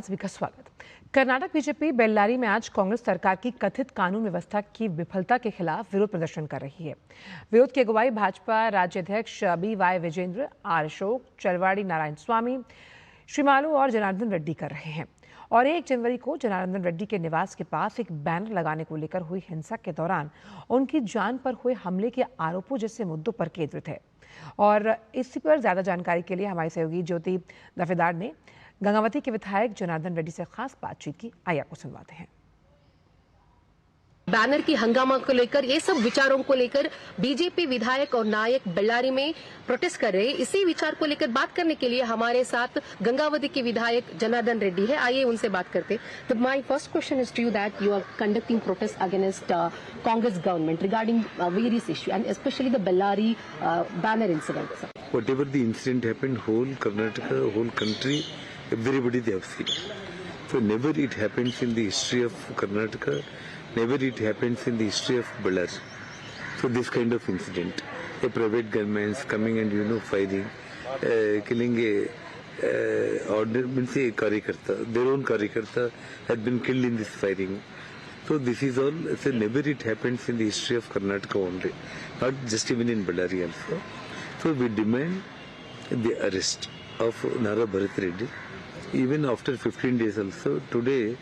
सभी का स्वागत। कर्नाटक बीजेपी बेल्लारी में आज कांग्रेस सरकार की कथित कानून व्यवस्था की विफलता के खिलाफ विरोध प्रदर्शन कर रही है। विरोध की अगुवाई भाजपा राज्य अध्यक्ष BY विजेंद्र, आर अशोक, चरवाड़ी नारायण स्वामी, श्रीमालू और जनार्दन रेड्डी कर रहे हैं। और 1 जनवरी को जनार्दन रेड्डी के निवास के पास एक बैनर लगाने को लेकर हुई हिंसा के दौरान उनकी जान पर हुए हमले के आरोपों जैसे मुद्दों पर केंद्रित है। और इसी पर ज्यादा जानकारी के लिए हमारी सहयोगी ज्योति दफेदार ने गंगावती के विधायक जनार्दन रेड्डी से खास बातचीत की। आइए आपको सुनवाते हैं। बैनर की हंगामा को लेकर, ये सब विचारों को लेकर बीजेपी विधायक और नायक बेल्लारी में प्रोटेस्ट कर रहे हैं। इसी विचार को लेकर बात करने के लिए हमारे साथ गंगावती के विधायक जनार्दन रेड्डी है। आइए उनसे बात करते। तो my first question is to you that you are conducting protest against Congress government regarding various issue and specially the Bellary banner incident. Whatever the incident happened, whole Karnataka, whole country, everybody they have seen. So never it happens in the history of Karnataka, never it happens in the history of Bellary. So this kind of incident, a private gunman coming and firing, killing a order means a karyakarta, their own karyakarta had been killed in this firing. So this is all. So never it happens in the history of Karnataka only, not just even in Bellary also. So we demand the arrest of Nara Bharat Reddy. Even after 15 days also, today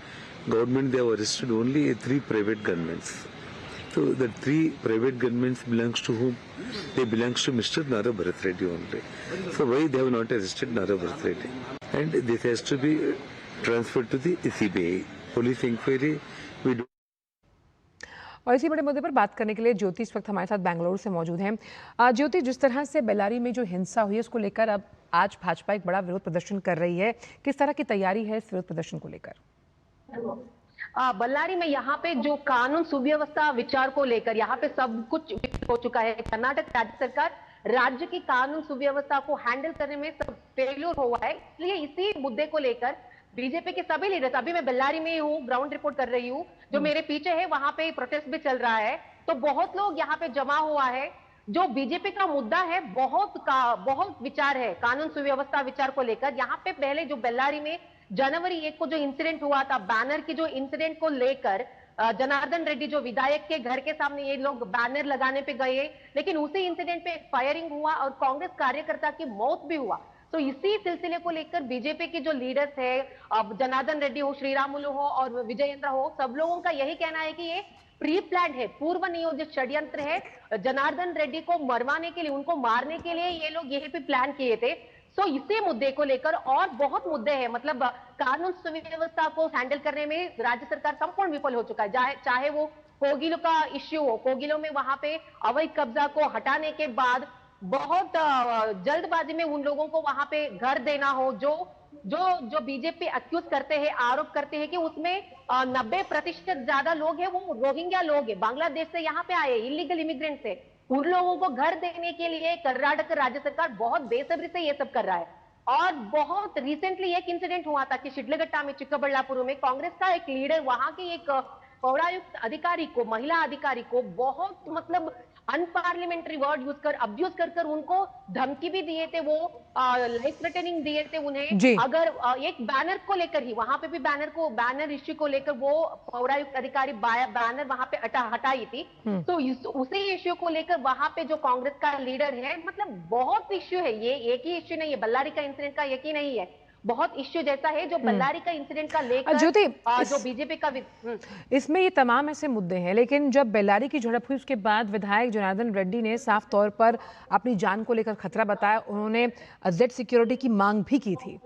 government they have arrested only 3 private gunmen. So the 3 private gunmen belongs to whom? They belongs to Mr. Nara Bharat Reddy only. So why they have not arrested Nara Bharat Reddy? And this has to be transferred to the CBI. Police inquiry we do. और इसी बड़े मुद्दे पर बात करने के लिए ज्योति इस वक्त हमारे साथ बेंगलुरु से मौजूद हैं। ज्योति, जिस तरह से बेल्लारी में जो हिंसा हुई है उसको लेकर अब आज भाजपा एक बड़ा विरोध प्रदर्शन कर रही है, किस तरह की तैयारी है इस विरोध प्रदर्शन को लेकर? बल्लारी में यहाँ पे जो कानून सुव्यवस्था विचार को लेकर यहाँ पे सब कुछ हो चुका है। कर्नाटक राज्य सरकार राज्य की कानून सुव्यवस्था को हैंडल करने में सब फेल्यूर हुआ है। इसलिए इसी मुद्दे को लेकर बीजेपी के सभी लीडर्स, अभी मैं बेल्लारी में हूँ, ग्राउंड रिपोर्ट कर रही हूँ, जो मेरे पीछे है वहां पे प्रोटेस्ट भी चल रहा है। तो बहुत लोग यहाँ पे जमा हुआ है। जो बीजेपी का मुद्दा है, बहुत विचार है कानून सुव्यवस्था विचार को लेकर। यहाँ पे पहले जो बेल्लारी में जनवरी 1 को जो इंसिडेंट हुआ था, बैनर की जो इंसिडेंट को लेकर जनार्दन रेड्डी जो विधायक के घर के सामने ये लोग बैनर लगाने पे गए, लेकिन उसी इंसिडेंट पे फायरिंग हुआ और कांग्रेस कार्यकर्ता की मौत भी हुआ। तो इसी सिलसिले को लेकर बीजेपी के जो लीडर्स है, जनार्दन रेड्डी हो, श्रीरामुलु हो और विजयेंद्र हो, सब लोगों का यही कहना है कि ये प्री प्लान है, पूर्व नियोजित षड्यंत्र है। जनार्दन रेड्डी को मरवाने के लिए, उनको मारने के लिए ये लोग यही पे प्लान किए थे। सो इसी मुद्दे को लेकर और बहुत मुद्दे हैं, मतलब कानून सुव्यवस्था को हैंडल करने में राज्य सरकार संपूर्ण विफल हो चुका है। चाहे वो कोगिलो का इश्यू हो, कोगिलो में वहां पे अवैध कब्जा को हटाने के बाद बहुत जल्दबाजी में उन लोगों को वहां पे घर देना हो, जो बीजेपी अक्यूज करते हैं, आरोप करते हैं कि उसमें 90% ज्यादा लोग हैं वो रोहिंग्या लोग हैं, बांग्लादेश से यहाँ पे आए इलीगल इमिग्रेंट्स है। उन लोगों को घर देने के लिए कर्नाटक राज्य सरकार बहुत बेसब्री से ये सब कर रहा है। और बहुत रिसेंटली एक इंसिडेंट हुआ था कि शिड्लघट्टा में, चिक्कबल्लापुर में कांग्रेस का एक लीडर वहां के एक पौरायुक्त अधिकारी को, महिला अधिकारी को बहुत मतलब अनपार्लियामेंट्री वर्ड यूज कर, अब्यूज कर उनको धमकी भी दिए थे, वो लाइफ थ्रेटनिंग दिए थे उन्हें। अगर एक बैनर को लेकर ही, वहां पे भी बैनर इश्यू को लेकर वो पौरायुक्त अधिकारी बैनर वहां पे हटाई थी। तो उसी इश्यू को लेकर वहां पे जो कांग्रेस का लीडर है, मतलब बहुत इश्यू है, ये एक ही इश्यू नहीं है, बेल्लारी का इंसिडेंट का एक ही नहीं है, बहुत इश्यू जैसा है जो बेल्लारी का इंसिडेंट का लेकर जो बीजेपी का इसमें ये तमाम ऐसे मुद्दे हैं। लेकिन जब बेल्लारी की झड़प हुई उसके बाद विधायक जनार्दन रेड्डी ने साफ तौर पर अपनी जान को लेकर खतरा बताया। उन्होंने जेड सिक्योरिटी की मांग भी की थी।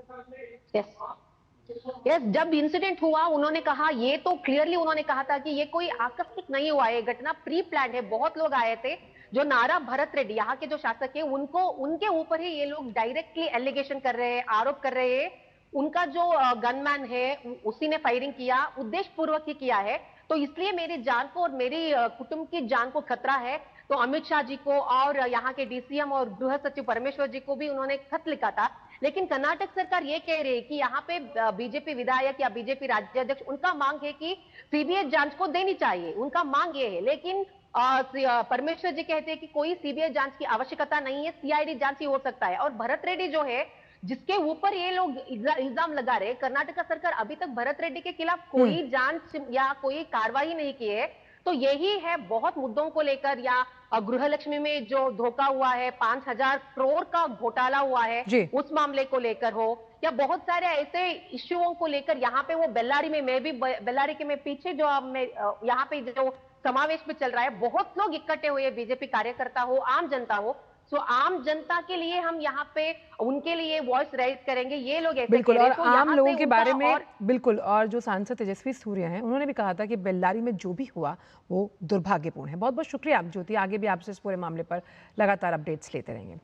यस, जब इंसिडेंट हुआ उन्होंने कहा, ये तो क्लियरली उन्होंने कहा था कि ये कोई आकस्मिक नहीं हुआ है, घटना प्री प्लान है। बहुत लोग आए थे, जो नारा भरत रेड्डी यहाँ के जो शासक है, उनके ऊपर ही ये लोग डायरेक्टली एलिगेशन कर रहे हैं, आरोप कर रहे हैं। उनका जो गनमैन है उसी ने फायरिंग किया, उद्देश्य पूर्वक ही किया है। तो इसलिए मेरी जान को और मेरी कुटुंब की जान को खतरा है। तो अमित शाह जी को और यहाँ के DCM और गृह सचिव परमेश्वर जी को भी उन्होंने खत लिखा था। लेकिन कर्नाटक सरकार ये कह रही है कि यहाँ पे बीजेपी विधायक या बीजेपी राज्य अध्यक्ष, उनका मांग है कि CBI जांच को देनी चाहिए, उनका मांग ये है। लेकिन परमेश्वर जी कहते हैं कि कोई CBI जांच की आवश्यकता नहीं है, CID जांच ही हो सकता है। और भरत रेड्डी जो है, जिसके ऊपर ये लोग इल्जाम लगा रहे, कर्नाटक सरकार अभी तक भरत रेड्डी के खिलाफ कोई जांच या कोई कार्रवाई नहीं की है। तो यही है, बहुत मुद्दों को लेकर, या गृहलक्ष्मी में जो धोखा हुआ है, 5,000 करोड़ का घोटाला हुआ है, जी। उस मामले को लेकर हो, या बहुत सारे ऐसे इश्यूओं को लेकर, यहाँ पे वो बेल्लारी में, मैं भी बेल्लारी के में पीछे जो यहाँ पे जो समावेश में चल रहा है, बहुत लोग इकट्ठे हुए, बीजेपी कार्यकर्ता हो, आम जनता हो। सो आम जनता के लिए हम यहाँ पे उनके लिए वॉइस रेज करेंगे। ये लोग ऐसे बिल्कुल, कह रहे और तो आम यहाँ लोगों पे के उनका बारे में और बिल्कुल, और जो सांसद तेजस्वी सूर्य हैं उन्होंने भी कहा था कि बेल्लारी में जो भी हुआ वो दुर्भाग्यपूर्ण है। बहुत बहुत शुक्रिया ज्योति, आगे भी आपसे इस पूरे मामले पर लगातार अपडेट्स लेते रहेंगे।